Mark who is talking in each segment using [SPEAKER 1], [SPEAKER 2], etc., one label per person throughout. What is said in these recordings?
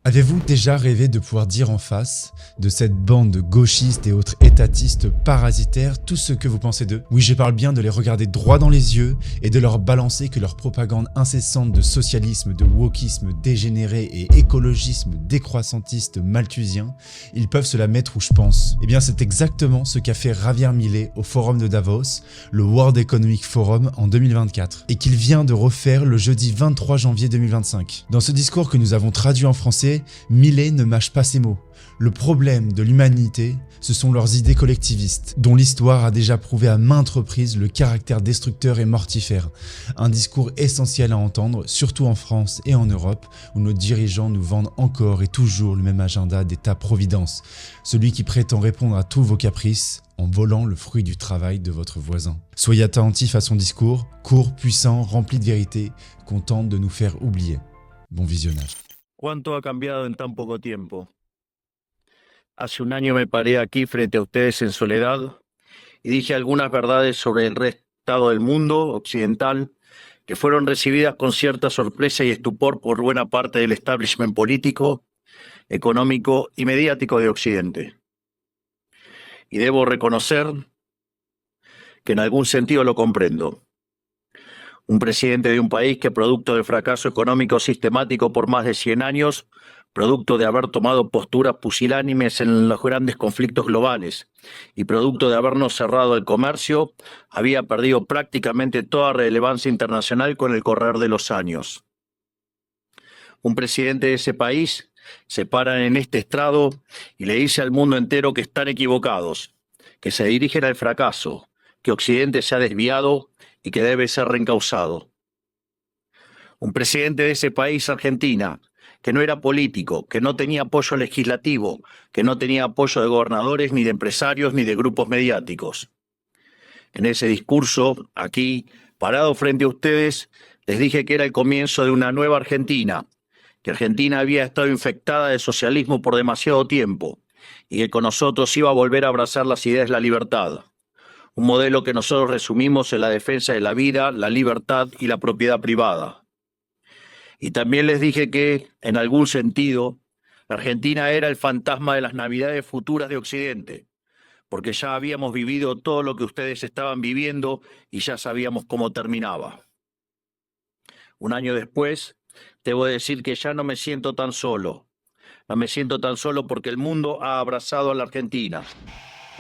[SPEAKER 1] Avez-vous déjà rêvé de pouvoir dire en face de cette bande de gauchistes et autres étatistes parasitaires tout ce que vous pensez d'eux? Oui, je parle bien de les regarder droit dans les yeux et de leur balancer que leur propagande incessante de socialisme, de wokisme dégénéré et écologisme décroissantiste malthusien, ils peuvent se la mettre où je pense. Eh bien, c'est exactement ce qu'a fait Javier Milei au forum de Davos, le World Economic Forum en 2024, et qu'il vient de refaire le jeudi 23 janvier 2025. Dans ce discours que nous avons traduit en français, Milei ne mâche pas ses mots. Le problème de l'humanité, ce sont leurs idées collectivistes, dont l'histoire a déjà prouvé à maintes reprises le caractère destructeur et mortifère. Un discours essentiel à entendre, surtout en France et en Europe, où nos dirigeants nous vendent encore et toujours le même agenda d'État-providence, celui qui prétend répondre à tous vos caprices en volant le fruit du travail de votre voisin. Soyez attentifs à son discours, court, puissant, rempli de vérité, qu'on tente de nous faire oublier. Bon visionnage.
[SPEAKER 2] ¿Cuánto ha cambiado en tan poco tiempo? Hace un año me paré aquí frente a ustedes en soledad y dije algunas verdades sobre el estado del mundo occidental que fueron recibidas con cierta sorpresa y estupor por buena parte del establishment político, económico y mediático de Occidente. Y debo reconocer que en algún sentido lo comprendo. Un presidente de un país que, producto del fracaso económico sistemático por más de 100 años, producto de haber tomado posturas pusilánimes en los grandes conflictos globales y producto de habernos cerrado el comercio, había perdido prácticamente toda relevancia internacional con el correr de los años. Un presidente de ese país se para en este estrado y le dice al mundo entero que están equivocados, que se dirigen al fracaso, que Occidente se ha desviado y que debe ser reencauzado. Un presidente de ese país, Argentina, que no era político, que no tenía apoyo legislativo, que no tenía apoyo de gobernadores, ni de empresarios, ni de grupos mediáticos. En ese discurso, aquí, parado frente a ustedes, les dije que era el comienzo de una nueva Argentina, que Argentina había estado infectada de socialismo por demasiado tiempo y que con nosotros iba a volver a abrazar las ideas de la libertad. Un modelo que nosotros resumimos en la defensa de la vida, la libertad y la propiedad privada. Y también les dije que, en algún sentido, la Argentina era el fantasma de las Navidades futuras de Occidente, porque ya habíamos vivido todo lo que ustedes estaban viviendo y ya sabíamos cómo terminaba. Un año después, debo decir que ya no me siento tan solo. No me siento tan solo porque el mundo ha abrazado a la Argentina.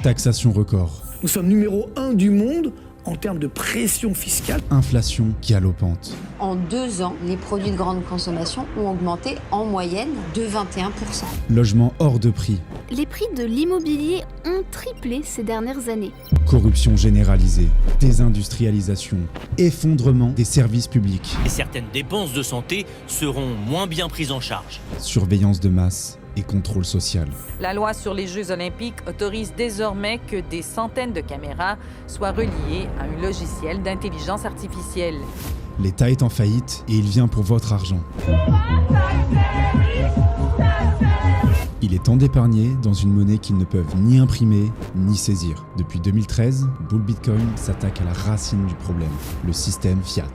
[SPEAKER 1] Taxation record.
[SPEAKER 3] Nous sommes numéro 1 du monde en termes de pression fiscale.
[SPEAKER 1] Inflation galopante.
[SPEAKER 4] En 2 ans, les produits de grande consommation ont augmenté en moyenne de 21%.
[SPEAKER 1] Logement hors de prix.
[SPEAKER 5] Les prix de l'immobilier ont triplé ces dernières années.
[SPEAKER 1] Corruption généralisée. Désindustrialisation. Effondrement des services publics.
[SPEAKER 6] Et certaines dépenses de santé seront moins bien prises en charge.
[SPEAKER 1] Surveillance de masse et contrôle social.
[SPEAKER 7] La loi sur les Jeux Olympiques autorise désormais que des centaines de caméras soient reliées à un logiciel d'intelligence artificielle.
[SPEAKER 1] L'État est en faillite et il vient pour votre argent. Il est temps d'épargner dans une monnaie qu'ils ne peuvent ni imprimer ni saisir. Depuis 2013, Bull Bitcoin s'attaque à la racine du problème, le système fiat.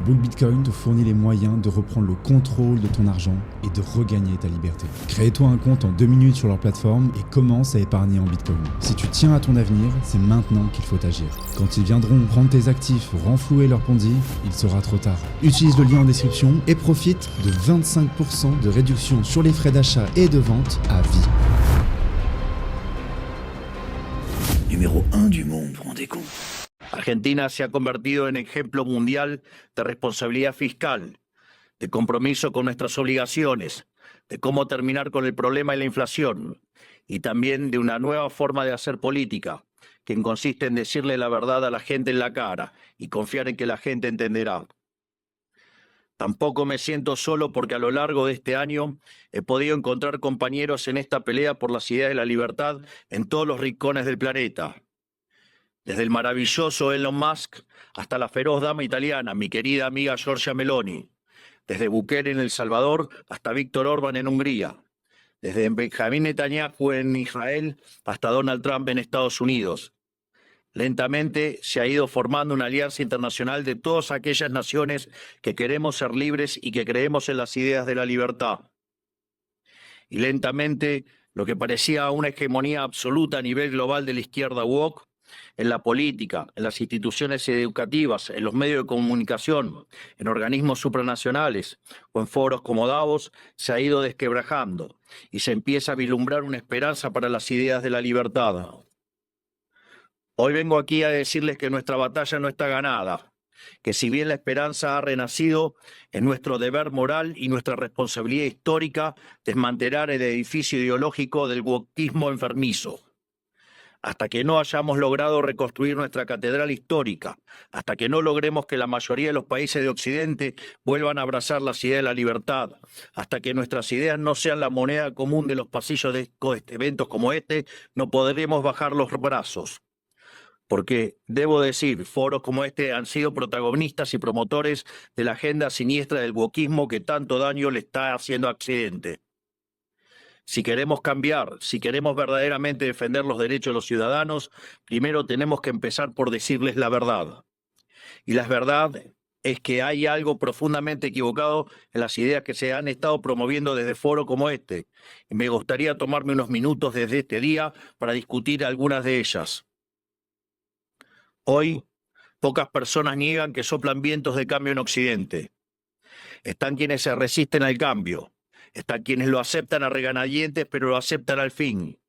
[SPEAKER 1] Bull Bitcoin te fournit les moyens de reprendre le contrôle de ton argent et de regagner ta liberté. Crée-toi un compte en 2 minutes sur leur plateforme et commence à épargner en Bitcoin. Si tu tiens à ton avenir, c'est maintenant qu'il faut agir. Quand ils viendront prendre tes actifs ou renflouer leur Ponzi, il sera trop tard. Utilise le lien en description et profite de 25% de réduction sur les frais d'achat et de vente à vie.
[SPEAKER 3] Numéro 1 du monde, vous vous rendez compte?
[SPEAKER 2] Argentina se ha convertido en ejemplo mundial de responsabilidad fiscal, de compromiso con nuestras obligaciones, de cómo terminar con el problema de la inflación y también de una nueva forma de hacer política, que consiste en decirle la verdad a la gente en la cara y confiar en que la gente entenderá. Tampoco me siento solo porque a lo largo de este año he podido encontrar compañeros en esta pelea por las ideas de la libertad en todos los rincones del planeta. Desde el maravilloso Elon Musk hasta la feroz dama italiana, mi querida amiga Giorgia Meloni. Desde Bukele en El Salvador hasta Víctor Orbán en Hungría. Desde Benjamín Netanyahu en Israel hasta Donald Trump en Estados Unidos. Lentamente se ha ido formando una alianza internacional de todas aquellas naciones que queremos ser libres y que creemos en las ideas de la libertad. Y lentamente, lo que parecía una hegemonía absoluta a nivel global de la izquierda woke, en la política, en las instituciones educativas, en los medios de comunicación, en organismos supranacionales o en foros como Davos, se ha ido desquebrajando y se empieza a vislumbrar una esperanza para las ideas de la libertad. Hoy vengo aquí a decirles que nuestra batalla no está ganada, que si bien la esperanza ha renacido, es nuestro deber moral y nuestra responsabilidad histórica desmantelar el edificio ideológico del wokismo enfermizo. Hasta que no hayamos logrado reconstruir nuestra catedral histórica, hasta que no logremos que la mayoría de los países de Occidente vuelvan a abrazar las ideas de la libertad, hasta que nuestras ideas no sean la moneda común de los pasillos de eventos como este, no podremos bajar los brazos. Porque, debo decir, foros como este han sido protagonistas y promotores de la agenda siniestra del wokismo que tanto daño le está haciendo a Occidente. Si queremos cambiar, si queremos verdaderamente defender los derechos de los ciudadanos, primero tenemos que empezar por decirles la verdad. Y la verdad es que hay algo profundamente equivocado en las ideas que se han estado promoviendo desde foros como este. Y me gustaría tomarme unos minutos desde este día para discutir algunas de ellas. Hoy, pocas personas niegan que soplan vientos de cambio en Occidente. Están quienes se resisten al cambio. Están quienes lo aceptan a regañadientes, pero lo aceptan al fin.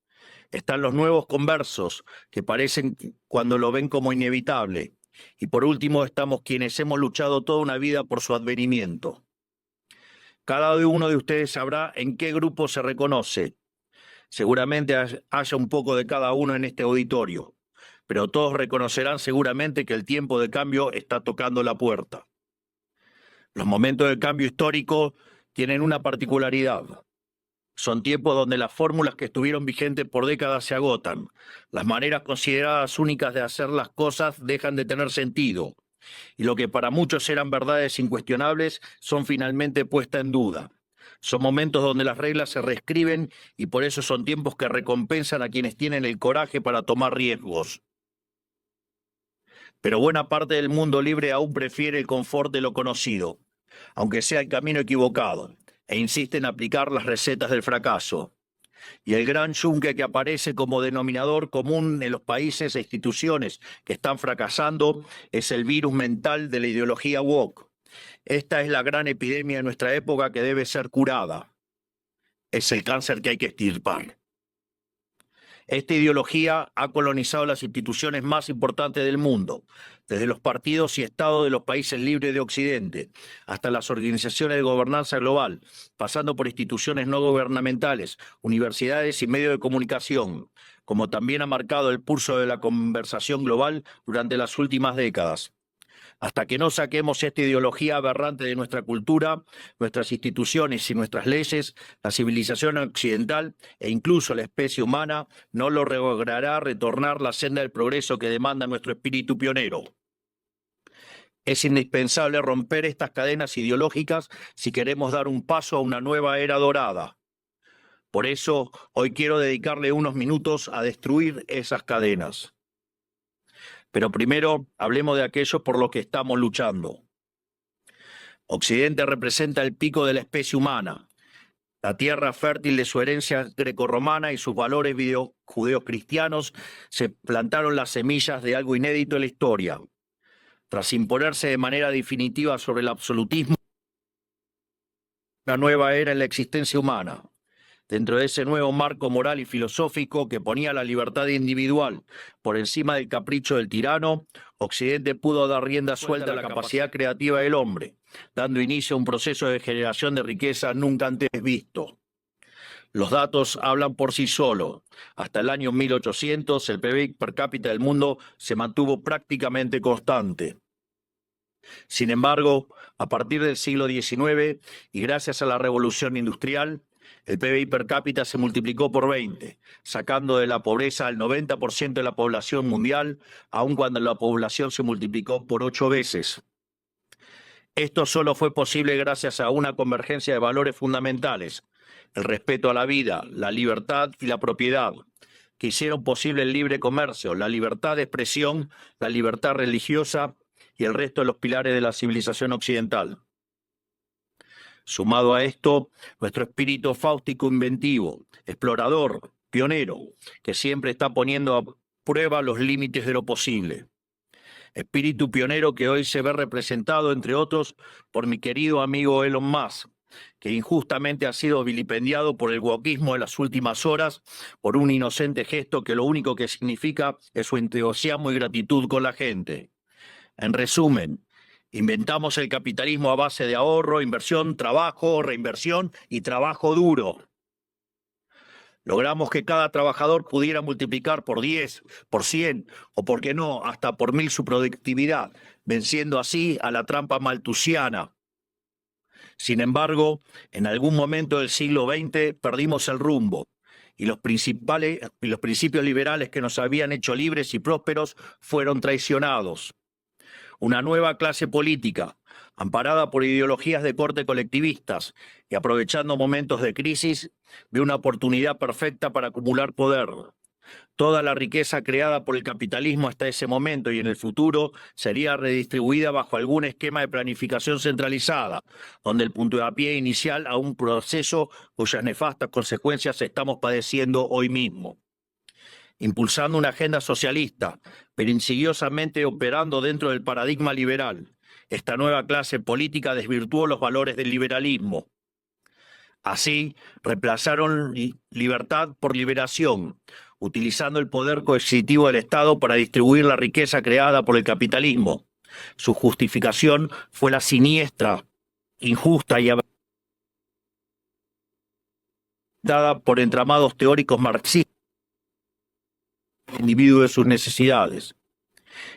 [SPEAKER 2] Están los nuevos conversos, que parecen cuando lo ven como inevitable. Y por último, estamos quienes hemos luchado toda una vida por su advenimiento. Cada uno de ustedes sabrá en qué grupo se reconoce. Seguramente haya un poco de cada uno en este auditorio, pero todos reconocerán seguramente que el tiempo de cambio está tocando la puerta. Los momentos de cambio histórico tienen una particularidad. Son tiempos donde las fórmulas que estuvieron vigentes por décadas se agotan. Las maneras consideradas únicas de hacer las cosas dejan de tener sentido. Y lo que para muchos eran verdades incuestionables son finalmente puestas en duda. Son momentos donde las reglas se reescriben y por eso son tiempos que recompensan a quienes tienen el coraje para tomar riesgos. Pero buena parte del mundo libre aún prefiere el confort de lo conocido, aunque sea el camino equivocado, e insiste en aplicar las recetas del fracaso. Y el gran yunque que aparece como denominador común en los países e instituciones que están fracasando es el virus mental de la ideología woke. Esta es la gran epidemia de nuestra época que debe ser curada. Es el cáncer que hay que extirpar. Esta ideología ha colonizado las instituciones más importantes del mundo, desde los partidos y estados de los países libres de Occidente, hasta las organizaciones de gobernanza global, pasando por instituciones no gubernamentales, universidades y medios de comunicación, como también ha marcado el pulso de la conversación global durante las últimas décadas. Hasta que no saquemos esta ideología aberrante de nuestra cultura, nuestras instituciones y nuestras leyes, la civilización occidental e incluso la especie humana no logrará retornar la senda del progreso que demanda nuestro espíritu pionero. Es indispensable romper estas cadenas ideológicas si queremos dar un paso a una nueva era dorada. Por eso, hoy quiero dedicarle unos minutos a destruir esas cadenas. Pero primero, hablemos de aquello por lo que estamos luchando. Occidente representa el pico de la especie humana, la tierra fértil de su herencia grecorromana y sus valores judeocristianos se plantaron las semillas de algo inédito en la historia. Tras imponerse de manera definitiva sobre el absolutismo, una nueva era en la existencia humana. Dentro de ese nuevo marco moral y filosófico que ponía la libertad individual por encima del capricho del tirano, Occidente pudo dar rienda suelta a la capacidad creativa del hombre, dando inicio a un proceso de generación de riqueza nunca antes visto. Los datos hablan por sí solos. Hasta el año 1800, el PIB per cápita del mundo se mantuvo prácticamente constante. Sin embargo, a partir del siglo XIX y gracias a la revolución industrial, el PBI per cápita se multiplicó por 20, sacando de la pobreza al 90% de la población mundial, aun cuando la población se multiplicó por 8 veces. Esto solo fue posible gracias a una convergencia de valores fundamentales, el respeto a la vida, la libertad y la propiedad, que hicieron posible el libre comercio, la libertad de expresión, la libertad religiosa y el resto de los pilares de la civilización occidental. Sumado a esto, nuestro espíritu fáustico inventivo, explorador, pionero, que siempre está poniendo a prueba los límites de lo posible. Espíritu pionero que hoy se ve representado, entre otros, por mi querido amigo Elon Musk, que injustamente ha sido vilipendiado por el wokismo de las últimas horas por un inocente gesto que lo único que significa es su entusiasmo y gratitud con la gente. En resumen, inventamos el capitalismo a base de ahorro, inversión, trabajo, reinversión y trabajo duro. Logramos que cada trabajador pudiera multiplicar por 10, por 100 o, por qué no, hasta por 1000 su productividad, venciendo así a la trampa malthusiana. Sin embargo, en algún momento del siglo XX perdimos el rumbo y los principios liberales que nos habían hecho libres y prósperos fueron traicionados. Una nueva clase política, amparada por ideologías de corte colectivistas y aprovechando momentos de crisis, ve una oportunidad perfecta para acumular poder. Toda la riqueza creada por el capitalismo hasta ese momento y en el futuro sería redistribuida bajo algún esquema de planificación centralizada, donde el puntapié inicial a un proceso cuyas nefastas consecuencias estamos padeciendo hoy mismo. Impulsando una agenda socialista, pero insidiosamente operando dentro del paradigma liberal, esta nueva clase política desvirtuó los valores del liberalismo. Así, reemplazaron libertad por liberación, utilizando el poder coercitivo del Estado para distribuir la riqueza creada por el capitalismo. Su justificación fue la siniestra, injusta y dada por entramados teóricos marxistas, el individuo de sus necesidades.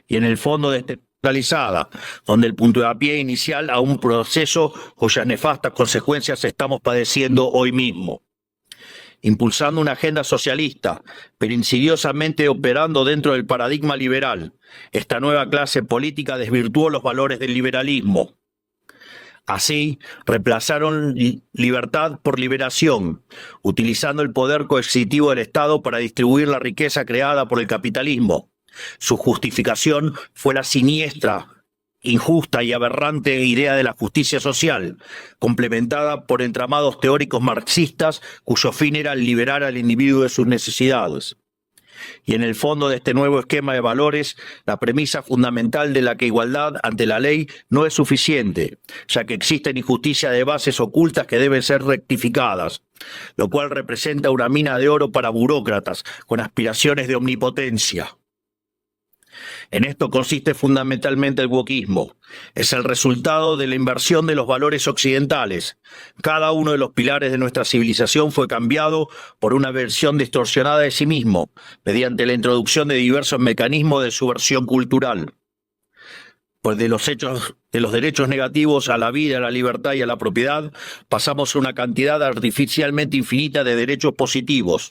[SPEAKER 2] Y en el fondo descentralizada, donde el puntapié inicial a un proceso cuyas nefastas consecuencias estamos padeciendo hoy mismo. Impulsando una agenda socialista, pero insidiosamente operando dentro del paradigma liberal, esta nueva clase política desvirtuó los valores del liberalismo. Así, reemplazaron libertad por liberación, utilizando el poder coercitivo del Estado para distribuir la riqueza creada por el capitalismo. Su justificación fue la siniestra, injusta y aberrante idea de la justicia social, complementada por entramados teóricos marxistas cuyo fin era liberar al individuo de sus necesidades. Y en el fondo de este nuevo esquema de valores, la premisa fundamental de la que igualdad ante la ley no es suficiente, ya que existen injusticias de bases ocultas que deben ser rectificadas, lo cual representa una mina de oro para burócratas con aspiraciones de omnipotencia. En esto consiste fundamentalmente el wokismo. Es el resultado de la inversión de los valores occidentales. Cada uno de los pilares de nuestra civilización fue cambiado por una versión distorsionada de sí mismo, mediante la introducción de diversos mecanismos de subversión cultural. Pues de los derechos negativos a la vida, a la libertad y a la propiedad, pasamos a una cantidad artificialmente infinita de derechos positivos.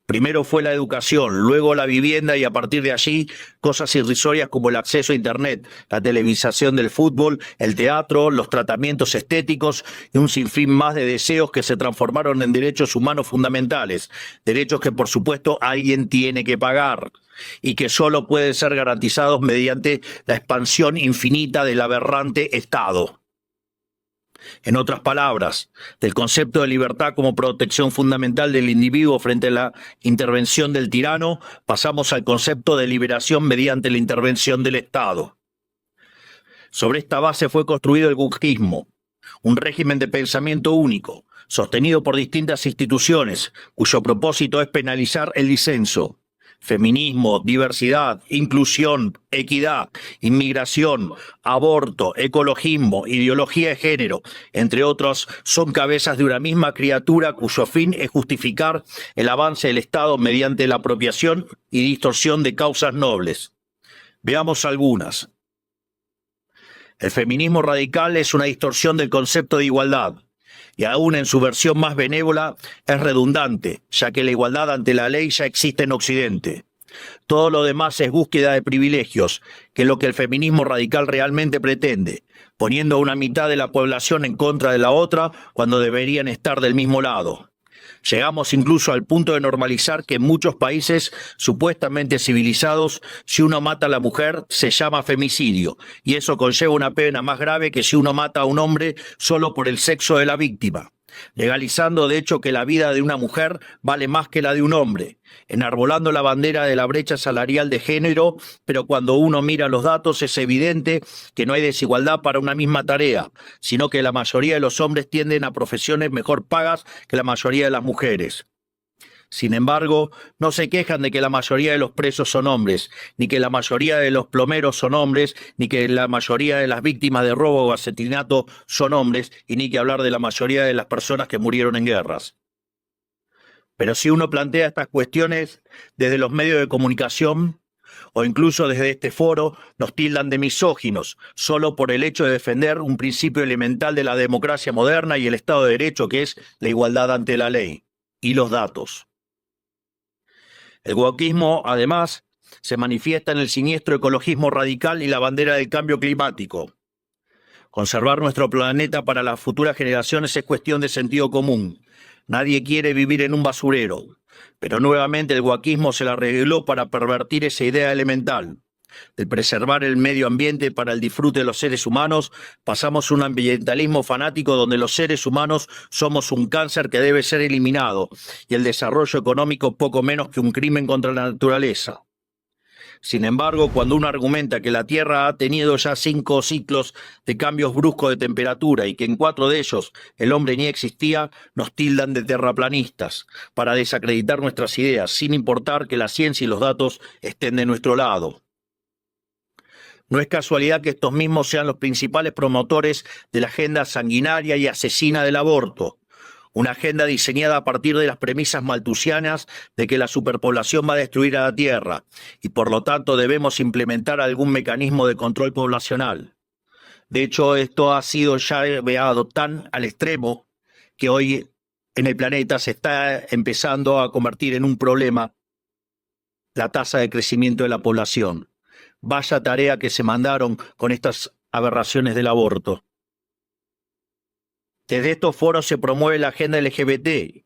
[SPEAKER 2] Primero fue la educación, luego la vivienda y a partir de allí cosas irrisorias como el acceso a Internet, la televisación del fútbol, el teatro, los tratamientos estéticos y un sinfín más de deseos que se transformaron en derechos humanos fundamentales, derechos que por supuesto alguien tiene que pagar y que solo pueden ser garantizados mediante la expansión infinita del aberrante Estado. En otras palabras, del concepto de libertad como protección fundamental del individuo frente a la intervención del tirano, pasamos al concepto de liberación mediante la intervención del Estado. Sobre esta base fue construido el wokismo, un régimen de pensamiento único, sostenido por distintas instituciones, cuyo propósito es penalizar el disenso. Feminismo, diversidad, inclusión, equidad, inmigración, aborto, ecologismo, ideología de género, entre otros, son cabezas de una misma criatura cuyo fin es justificar el avance del Estado mediante la apropiación y distorsión de causas nobles. Veamos algunas. El feminismo radical es una distorsión del concepto de igualdad. Y aún en su versión más benévola es redundante, ya que la igualdad ante la ley ya existe en Occidente. Todo lo demás es búsqueda de privilegios, que es lo que el feminismo radical realmente pretende, poniendo a una mitad de la población en contra de la otra cuando deberían estar del mismo lado. Llegamos incluso al punto de normalizar que en muchos países supuestamente civilizados, si uno mata a la mujer, se llama femicidio, y eso conlleva una pena más grave que si uno mata a un hombre solo por el sexo de la víctima, legalizando de hecho que la vida de una mujer vale más que la de un hombre, enarbolando la bandera de la brecha salarial de género, pero cuando uno mira los datos es evidente que no hay desigualdad para una misma tarea, sino que la mayoría de los hombres tienden a profesiones mejor pagas que la mayoría de las mujeres. Sin embargo, no se quejan de que la mayoría de los presos son hombres, ni que la mayoría de los plomeros son hombres, ni que la mayoría de las víctimas de robo o asesinato son hombres, y ni que hablar de la mayoría de las personas que murieron en guerras. Pero si uno plantea estas cuestiones desde los medios de comunicación, o incluso desde este foro, nos tildan de misóginos, solo por el hecho de defender un principio elemental de la democracia moderna y el Estado de Derecho, que es la igualdad ante la ley y los datos. El wokismo, además, se manifiesta en el siniestro ecologismo radical y la bandera del cambio climático. Conservar nuestro planeta para las futuras generaciones es cuestión de sentido común. Nadie quiere vivir en un basurero, pero nuevamente el wokismo se la arregló para pervertir esa idea elemental. De preservar el medio ambiente para el disfrute de los seres humanos, pasamos a un ambientalismo fanático donde los seres humanos somos un cáncer que debe ser eliminado y el desarrollo económico poco menos que un crimen contra la naturaleza. Sin embargo, cuando uno argumenta que la Tierra ha tenido ya 5 ciclos de cambios bruscos de temperatura y que en 4 de ellos el hombre ni existía, nos tildan de terraplanistas para desacreditar nuestras ideas, sin importar que la ciencia y los datos estén de nuestro lado. No es casualidad que estos mismos sean los principales promotores de la agenda sanguinaria y asesina del aborto, una agenda diseñada a partir de las premisas malthusianas de que la superpoblación va a destruir a la Tierra y por lo tanto debemos implementar algún mecanismo de control poblacional. De hecho, esto ha sido ya llevado tan al extremo que hoy en el planeta se está empezando a convertir en un problema la tasa de crecimiento de la población. Vaya tarea que se mandaron con estas aberraciones del aborto. Desde estos foros se promueve la agenda LGBT,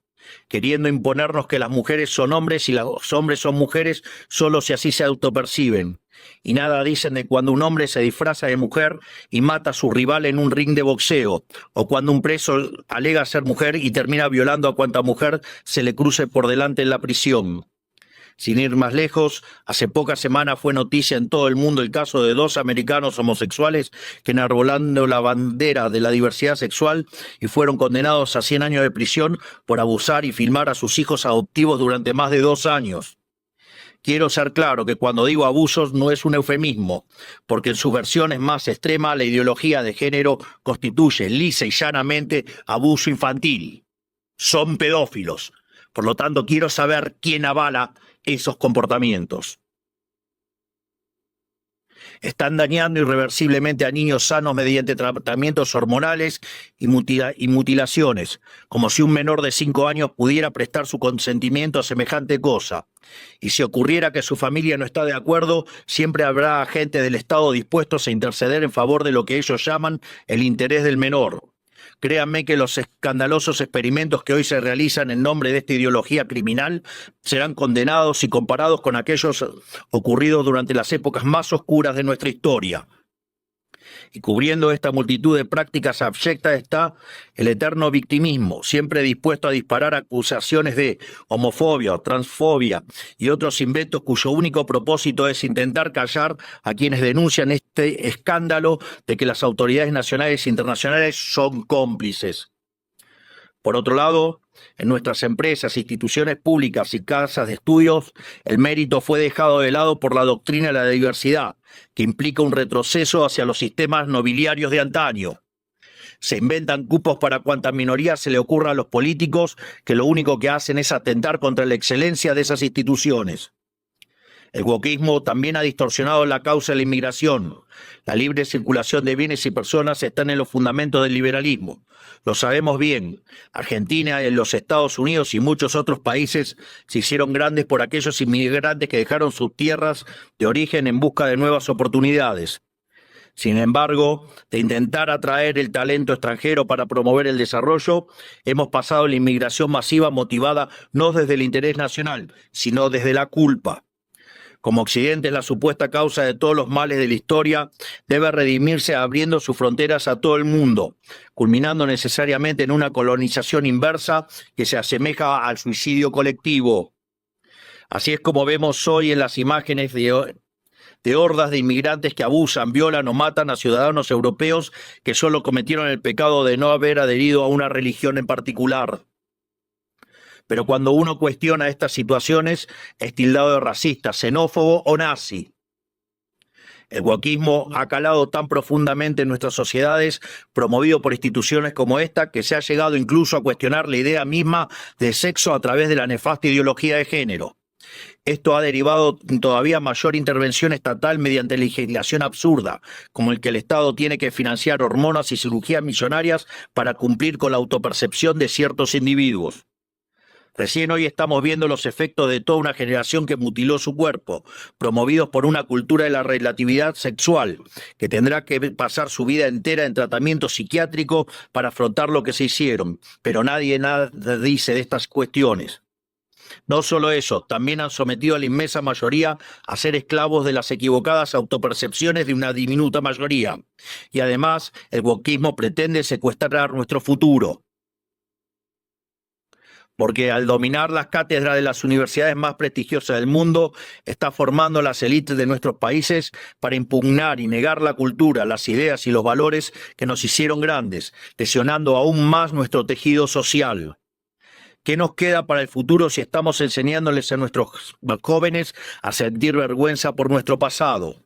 [SPEAKER 2] queriendo imponernos que las mujeres son hombres y los hombres son mujeres solo si así se autoperciben. Y nada dicen de cuando un hombre se disfraza de mujer y mata a su rival en un ring de boxeo, o cuando un preso alega ser mujer y termina violando a cuanta mujer se le cruce por delante en la prisión. Sin ir más lejos, hace pocas semanas fue noticia en todo el mundo el caso de 2 americanos homosexuales que enarbolando la bandera de la diversidad sexual y fueron condenados a 100 años de prisión por abusar y filmar a sus hijos adoptivos durante más de 2 años. Quiero ser claro que cuando digo abusos no es un eufemismo, porque en sus versiones más extremas la ideología de género constituye lisa y llanamente abuso infantil. Son pedófilos. Por lo tanto, quiero saber quién avala esos comportamientos. Están dañando irreversiblemente a niños sanos mediante tratamientos hormonales y mutilaciones, como si un menor de 5 años pudiera prestar su consentimiento a semejante cosa. Y si ocurriera que su familia no está de acuerdo, siempre habrá agentes del Estado dispuestos a interceder en favor de lo que ellos llaman el interés del menor. Créanme que los escandalosos experimentos que hoy se realizan en nombre de esta ideología criminal serán condenados y comparados con aquellos ocurridos durante las épocas más oscuras de nuestra historia. Y cubriendo esta multitud de prácticas abyectas está el eterno victimismo, siempre dispuesto a disparar acusaciones de homofobia o transfobia y otros inventos cuyo único propósito es intentar callar a quienes denuncian este escándalo de que las autoridades nacionales e internacionales son cómplices. Por otro lado, en nuestras empresas, instituciones públicas y casas de estudios, el mérito fue dejado de lado por la doctrina de la diversidad, que implica un retroceso hacia los sistemas nobiliarios de antaño. Se inventan cupos para cuantas minorías se le ocurra a los políticos, que lo único que hacen es atentar contra la excelencia de esas instituciones. El wokismo también ha distorsionado la causa de la inmigración. La libre circulación de bienes y personas están en los fundamentos del liberalismo. Lo sabemos bien. Argentina, los Estados Unidos y muchos otros países se hicieron grandes por aquellos inmigrantes que dejaron sus tierras de origen en busca de nuevas oportunidades. Sin embargo, de intentar atraer el talento extranjero para promover el desarrollo, hemos pasado a la inmigración masiva motivada no desde el interés nacional, sino desde la culpa. Como Occidente es la supuesta causa de todos los males de la historia, debe redimirse abriendo sus fronteras a todo el mundo, culminando necesariamente en una colonización inversa que se asemeja al suicidio colectivo. Así es como vemos hoy en las imágenes de hordas de inmigrantes que abusan, violan o matan a ciudadanos europeos que solo cometieron el pecado de no haber adherido a una religión en particular. Pero cuando uno cuestiona estas situaciones, es tildado de racista, xenófobo o nazi. El wokismo ha calado tan profundamente en nuestras sociedades, promovido por instituciones como esta, que se ha llegado incluso a cuestionar la idea misma de sexo a través de la nefasta ideología de género. Esto ha derivado en todavía mayor intervención estatal mediante legislación absurda, como el que el Estado tiene que financiar hormonas y cirugías millonarias para cumplir con la autopercepción de ciertos individuos. Recién hoy estamos viendo los efectos de toda una generación que mutiló su cuerpo, promovidos por una cultura de la relatividad sexual, que tendrá que pasar su vida entera en tratamiento psiquiátrico para afrontar lo que se hicieron, pero nadie nada dice de estas cuestiones. No solo eso, también han sometido a la inmensa mayoría a ser esclavos de las equivocadas autopercepciones de una diminuta mayoría. Y además, el wokismo pretende secuestrar nuestro futuro. Porque al dominar las cátedras de las universidades más prestigiosas del mundo, está formando las élites de nuestros países para impugnar y negar la cultura, las ideas y los valores que nos hicieron grandes, lesionando aún más nuestro tejido social. ¿Qué nos queda para el futuro si estamos enseñándoles a nuestros jóvenes a sentir vergüenza por nuestro pasado?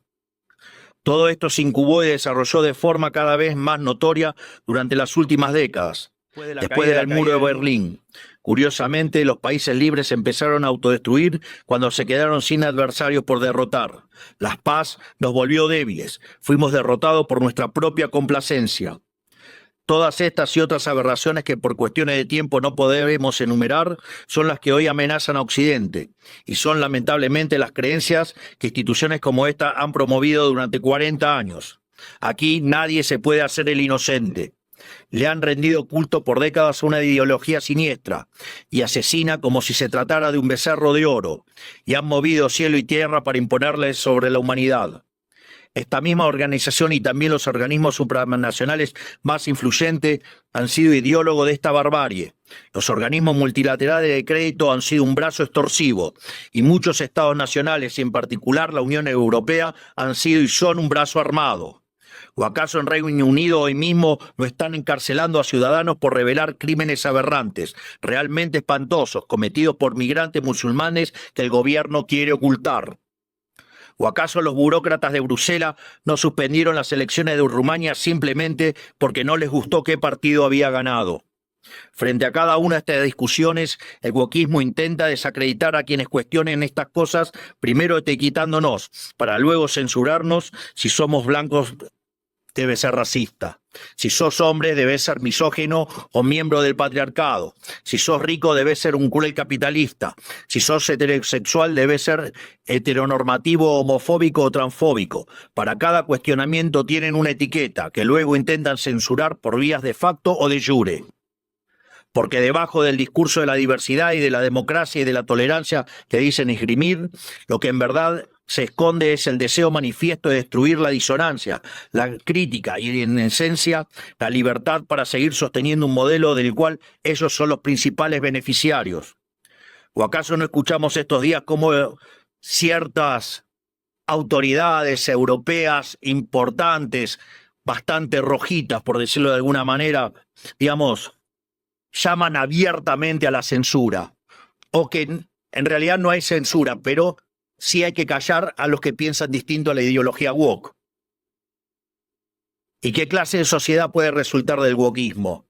[SPEAKER 2] Todo esto se incubó y desarrolló de forma cada vez más notoria durante las últimas décadas, después del muro de Berlín. Curiosamente, los países libres empezaron a autodestruir cuando se quedaron sin adversarios por derrotar. La paz nos volvió débiles, fuimos derrotados por nuestra propia complacencia. Todas estas y otras aberraciones que por cuestiones de tiempo no podemos enumerar son las que hoy amenazan a Occidente y son lamentablemente las creencias que instituciones como esta han promovido durante 40 años. Aquí nadie se puede hacer el inocente. Le han rendido culto por décadas a una ideología siniestra y asesina como si se tratara de un becerro de oro, y han movido cielo y tierra para imponerle sobre la humanidad. Esta misma organización y también los organismos supranacionales más influyentes han sido ideólogos de esta barbarie. Los organismos multilaterales de crédito han sido un brazo extorsivo y muchos estados nacionales y en particular la Unión Europea han sido y son un brazo armado. ¿O acaso en Reino Unido hoy mismo no están encarcelando a ciudadanos por revelar crímenes aberrantes, realmente espantosos, cometidos por migrantes musulmanes que el gobierno quiere ocultar? ¿O acaso los burócratas de Bruselas no suspendieron las elecciones de Rumania simplemente porque no les gustó qué partido había ganado? Frente a cada una de estas discusiones, el wokismo intenta desacreditar a quienes cuestionen estas cosas, primero etiquetándonos, para luego censurarnos. Si somos blancos, debe ser racista. Si sos hombre, debes ser misógino o miembro del patriarcado. Si sos rico, debes ser un cruel capitalista. Si sos heterosexual, debes ser heteronormativo, homofóbico o transfóbico. Para cada cuestionamiento tienen una etiqueta que luego intentan censurar por vías de facto o de jure. Porque debajo del discurso de la diversidad y de la democracia y de la tolerancia que dicen esgrimir, lo que en verdad se esconde es el deseo manifiesto de destruir la disonancia, la crítica y, en esencia, la libertad para seguir sosteniendo un modelo del cual ellos son los principales beneficiarios. ¿O acaso no escuchamos estos días cómo ciertas autoridades europeas importantes, bastante rojitas, por decirlo de alguna manera, llaman abiertamente a la censura? O que en realidad no hay censura, pero sí hay que callar a los que piensan distinto a la ideología woke. ¿Y qué clase de sociedad puede resultar del wokismo?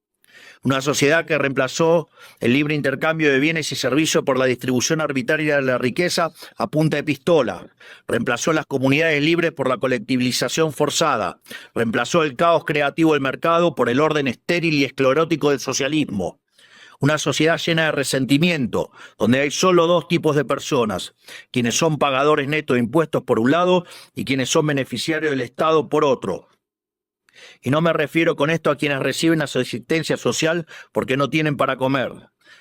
[SPEAKER 2] Una sociedad que reemplazó el libre intercambio de bienes y servicios por la distribución arbitraria de la riqueza a punta de pistola. Reemplazó las comunidades libres por la colectivización forzada. Reemplazó el caos creativo del mercado por el orden estéril y esclerótico del socialismo. Una sociedad llena de resentimiento, donde hay solo dos tipos de personas, quienes son pagadores netos de impuestos por un lado y quienes son beneficiarios del Estado por otro, Y no me refiero con esto a quienes reciben asistencia social porque no tienen para comer.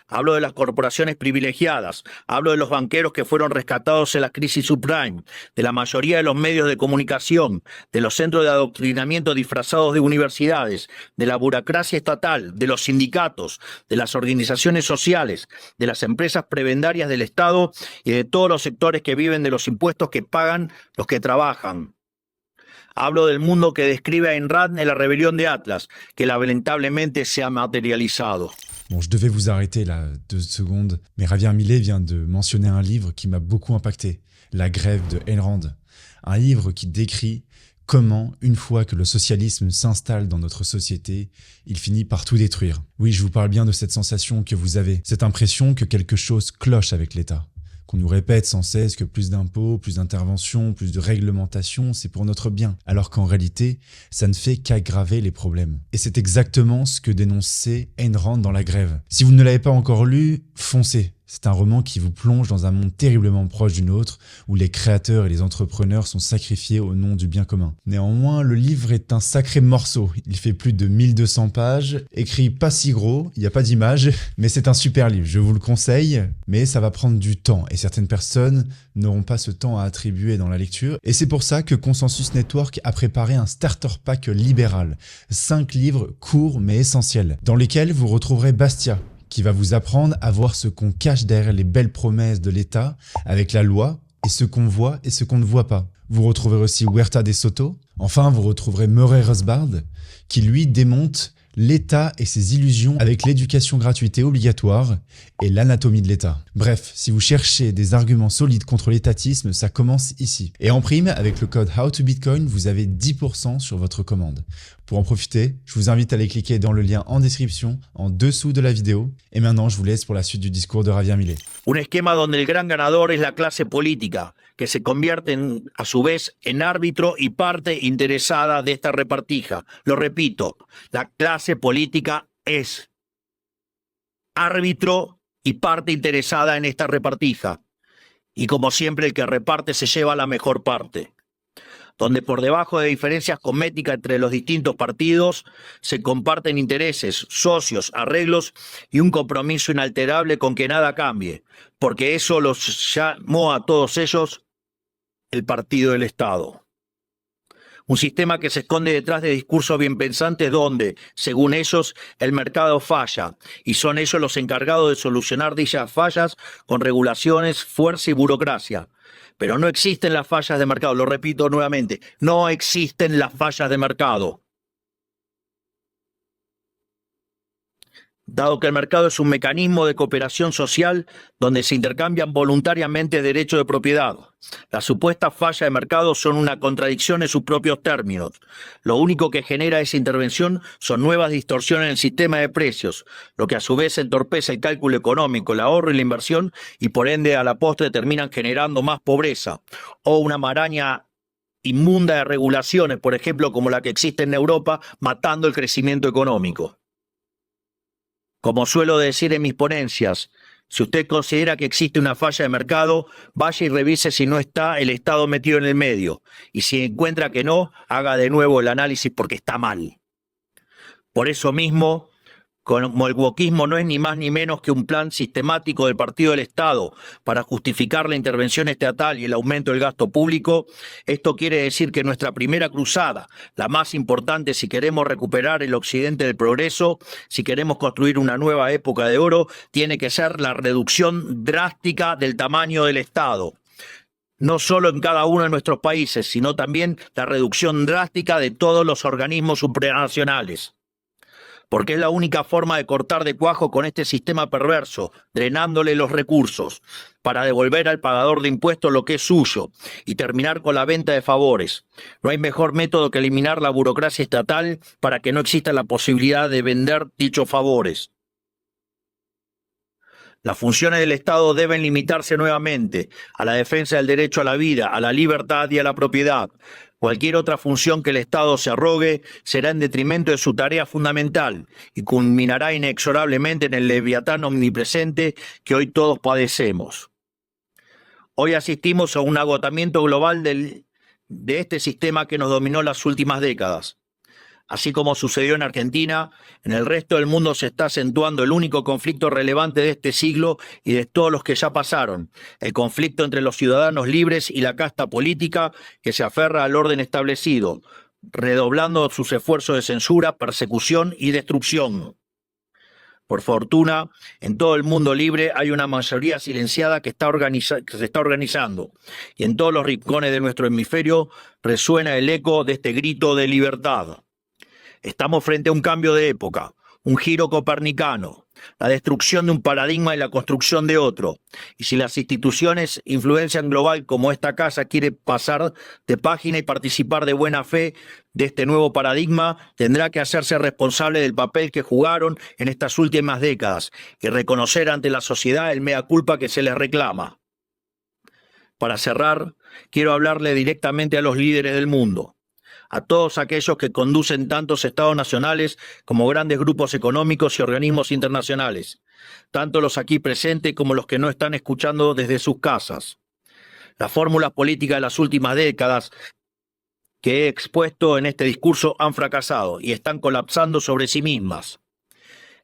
[SPEAKER 2] Hablo de las corporaciones privilegiadas, hablo de los banqueros que fueron rescatados en la crisis subprime, de la mayoría de los medios de comunicación, de los centros de adoctrinamiento disfrazados de universidades, de la burocracia estatal, de los sindicatos, de las organizaciones sociales, de las empresas prebendarias del Estado y de todos los sectores que viven de los impuestos que pagan los que trabajan. Hablo del mundo que describe Ayn Rand en La Rebelión de Atlas, que lamentablemente se ha materializado.
[SPEAKER 1] Bon, je devais vous arrêter là 2 secondes, mais Javier Milei vient de mentionner un livre qui m'a beaucoup impacté, La Grève de Ayn Rand. Un livre qui décrit comment, une fois que le socialisme s'installe dans notre société, il finit par tout détruire. Oui, je vous parle bien de cette sensation que vous avez, cette impression que quelque chose cloche avec l'État. Qu'on nous répète sans cesse que plus d'impôts, plus d'interventions, plus de réglementation, c'est pour notre bien. Alors qu'en réalité, ça ne fait qu'aggraver les problèmes. Et c'est exactement ce que dénonçait Ayn Rand dans La Grève. Si vous ne l'avez pas encore lu, foncez. C'est un roman qui vous plonge dans un monde terriblement proche du nôtre, où les créateurs et les entrepreneurs sont sacrifiés au nom du bien commun. Néanmoins, le livre est un sacré morceau. Il fait plus de 1200 pages, écrit pas si gros, il n'y a pas d'image, mais c'est un super livre, je vous le conseille, mais ça va prendre du temps, et certaines personnes n'auront pas ce temps à attribuer dans la lecture, et c'est pour ça que Consensus Network a préparé un starter pack libéral, 5 livres courts mais essentiels, dans lesquels vous retrouverez Bastia, qui va vous apprendre à voir ce qu'on cache derrière les belles promesses de l'État avec la loi et ce qu'on voit et ce qu'on ne voit pas. Vous retrouverez aussi Huerta de Soto. Enfin, vous retrouverez Murray Rothbard qui, lui, démonte l'État et ses illusions avec l'éducation gratuite et obligatoire et l'anatomie de l'État. Bref, si vous cherchez des arguments solides contre l'étatisme, ça commence ici. Et en prime, avec le code HowToBitcoin, vous avez 10% sur votre commande. Pour en profiter, je vous invite à aller cliquer dans le lien en description, en dessous de la vidéo. Et maintenant, je vous laisse pour la suite du discours de Javier Milei.
[SPEAKER 2] Un esquema donde el gran ganador es la clase política, que se convierte a su vez en árbitro y parte interesada de esta repartija. Lo repito, la clase política es árbitro y parte interesada en esta repartija. Y como siempre, el que reparte se lleva la mejor parte. Donde por debajo de diferencias cosméticas entre los distintos partidos se comparten intereses, socios, arreglos y un compromiso inalterable con que nada cambie, porque eso los llamó a todos ellos el Partido del Estado. Un sistema que se esconde detrás de discursos bien pensantes donde, según ellos, el mercado falla y son ellos los encargados de solucionar dichas fallas con regulaciones, fuerza y burocracia. Pero no existen las fallas de mercado, lo repito nuevamente, no existen las fallas de mercado. Dado que el mercado es un mecanismo de cooperación social donde se intercambian voluntariamente derechos de propiedad. Las supuestas fallas de mercado son una contradicción en sus propios términos. Lo único que genera esa intervención son nuevas distorsiones en el sistema de precios, lo que a su vez entorpece el cálculo económico, el ahorro y la inversión y por ende a la postre terminan generando más pobreza o una maraña inmunda de regulaciones, por ejemplo como la que existe en Europa, matando el crecimiento económico. Como suelo decir en mis ponencias, si usted considera que existe una falla de mercado, vaya y revise si no está el Estado metido en el medio. Y si encuentra que no, haga de nuevo el análisis porque está mal. Por eso mismo, como el wokismo no es ni más ni menos que un plan sistemático del Partido del Estado para justificar la intervención estatal y el aumento del gasto público, esto quiere decir que nuestra primera cruzada, la más importante si queremos recuperar el occidente del progreso, si queremos construir una nueva época de oro, tiene que ser la reducción drástica del tamaño del Estado. No solo en cada uno de nuestros países, sino también la reducción drástica de todos los organismos supranacionales. Porque es la única forma de cortar de cuajo con este sistema perverso, drenándole los recursos, para devolver al pagador de impuestos lo que es suyo y terminar con la venta de favores. No hay mejor método que eliminar la burocracia estatal para que no exista la posibilidad de vender dichos favores. Las funciones del Estado deben limitarse nuevamente a la defensa del derecho a la vida, a la libertad y a la propiedad. Cualquier otra función que el Estado se arrogue será en detrimento de su tarea fundamental y culminará inexorablemente en el leviatán omnipresente que hoy todos padecemos. Hoy asistimos a un agotamiento global de este sistema que nos dominó las últimas décadas. Así como sucedió en Argentina, en el resto del mundo se está acentuando el único conflicto relevante de este siglo y de todos los que ya pasaron, el conflicto entre los ciudadanos libres y la casta política que se aferra al orden establecido, redoblando sus esfuerzos de censura, persecución y destrucción. Por fortuna, en todo el mundo libre hay una mayoría silenciada que se está organizando, y en todos los rincones de nuestro hemisferio resuena el eco de este grito de libertad. Estamos frente a un cambio de época, un giro copernicano, la destrucción de un paradigma y la construcción de otro. Y si las instituciones influencian global como esta casa quiere pasar de página y participar de buena fe de este nuevo paradigma, tendrá que hacerse responsable del papel que jugaron en estas últimas décadas y reconocer ante la sociedad el mea culpa que se les reclama. Para cerrar, quiero hablarle directamente a los líderes del mundo, a todos aquellos que conducen tantos estados nacionales como grandes grupos económicos y organismos internacionales, tanto los aquí presentes como los que no están escuchando desde sus casas. Las fórmulas políticas de las últimas décadas que he expuesto en este discurso han fracasado y están colapsando sobre sí mismas.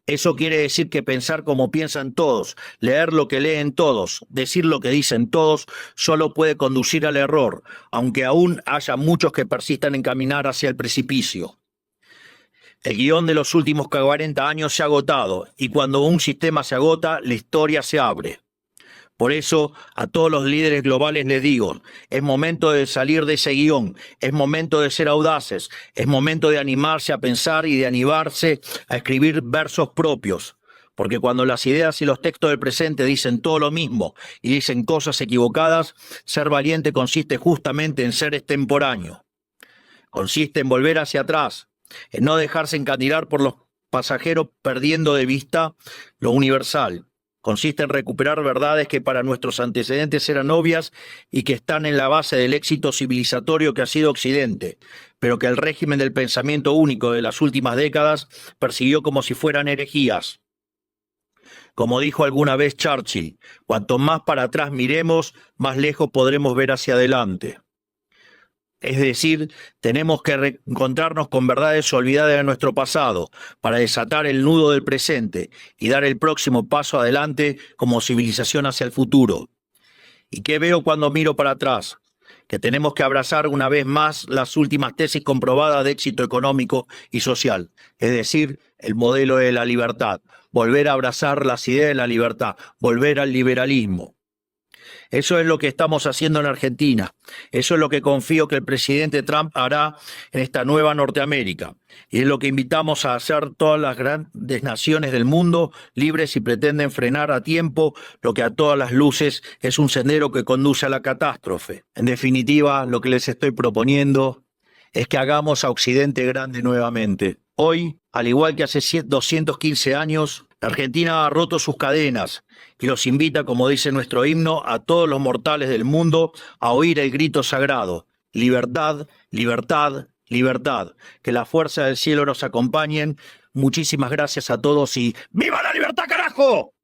[SPEAKER 2] Eso quiere decir que pensar como piensan todos, leer lo que leen todos, decir lo que dicen todos, solo puede conducir al error, aunque aún haya muchos que persistan en caminar hacia el precipicio. El guión de los últimos 40 años se ha agotado, y cuando un sistema se agota, la historia se abre. Por eso, a todos los líderes globales les digo, es momento de salir de ese guión, es momento de ser audaces, es momento de animarse a pensar y de animarse a escribir versos propios. Porque cuando las ideas y los textos del presente dicen todo lo mismo y dicen cosas equivocadas, ser valiente consiste justamente en ser extemporáneo. Consiste en volver hacia atrás, en no dejarse encandilar por los pasajeros perdiendo de vista lo universal. Consiste en recuperar verdades que para nuestros antecedentes eran obvias y que están en la base del éxito civilizatorio que ha sido Occidente, pero que el régimen del pensamiento único de las últimas décadas persiguió como si fueran herejías. Como dijo alguna vez Churchill, cuanto más para atrás miremos, más lejos podremos ver hacia adelante. Es decir, tenemos que reencontrarnos con verdades olvidadas de nuestro pasado para desatar el nudo del presente y dar el próximo paso adelante como civilización hacia el futuro. ¿Y qué veo cuando miro para atrás? Que tenemos que abrazar una vez más las últimas tesis comprobadas de éxito económico y social, es decir, el modelo de la libertad, volver a abrazar las ideas de la libertad, volver al liberalismo. Eso es lo que estamos haciendo en Argentina. Eso es lo que confío que el presidente Trump hará en esta nueva Norteamérica. Y es lo que invitamos a hacer todas las grandes naciones del mundo, libres y pretenden frenar a tiempo lo que a todas las luces es un sendero que conduce a la catástrofe. En definitiva, lo que les estoy proponiendo es que hagamos a Occidente grande nuevamente. Hoy, al igual que hace 215 años, la Argentina ha roto sus cadenas y los invita, como dice nuestro himno, a todos los mortales del mundo a oír el grito sagrado: libertad, libertad, libertad. Que la fuerza del cielo nos acompañen. Muchísimas gracias a todos y ¡viva la libertad, carajo!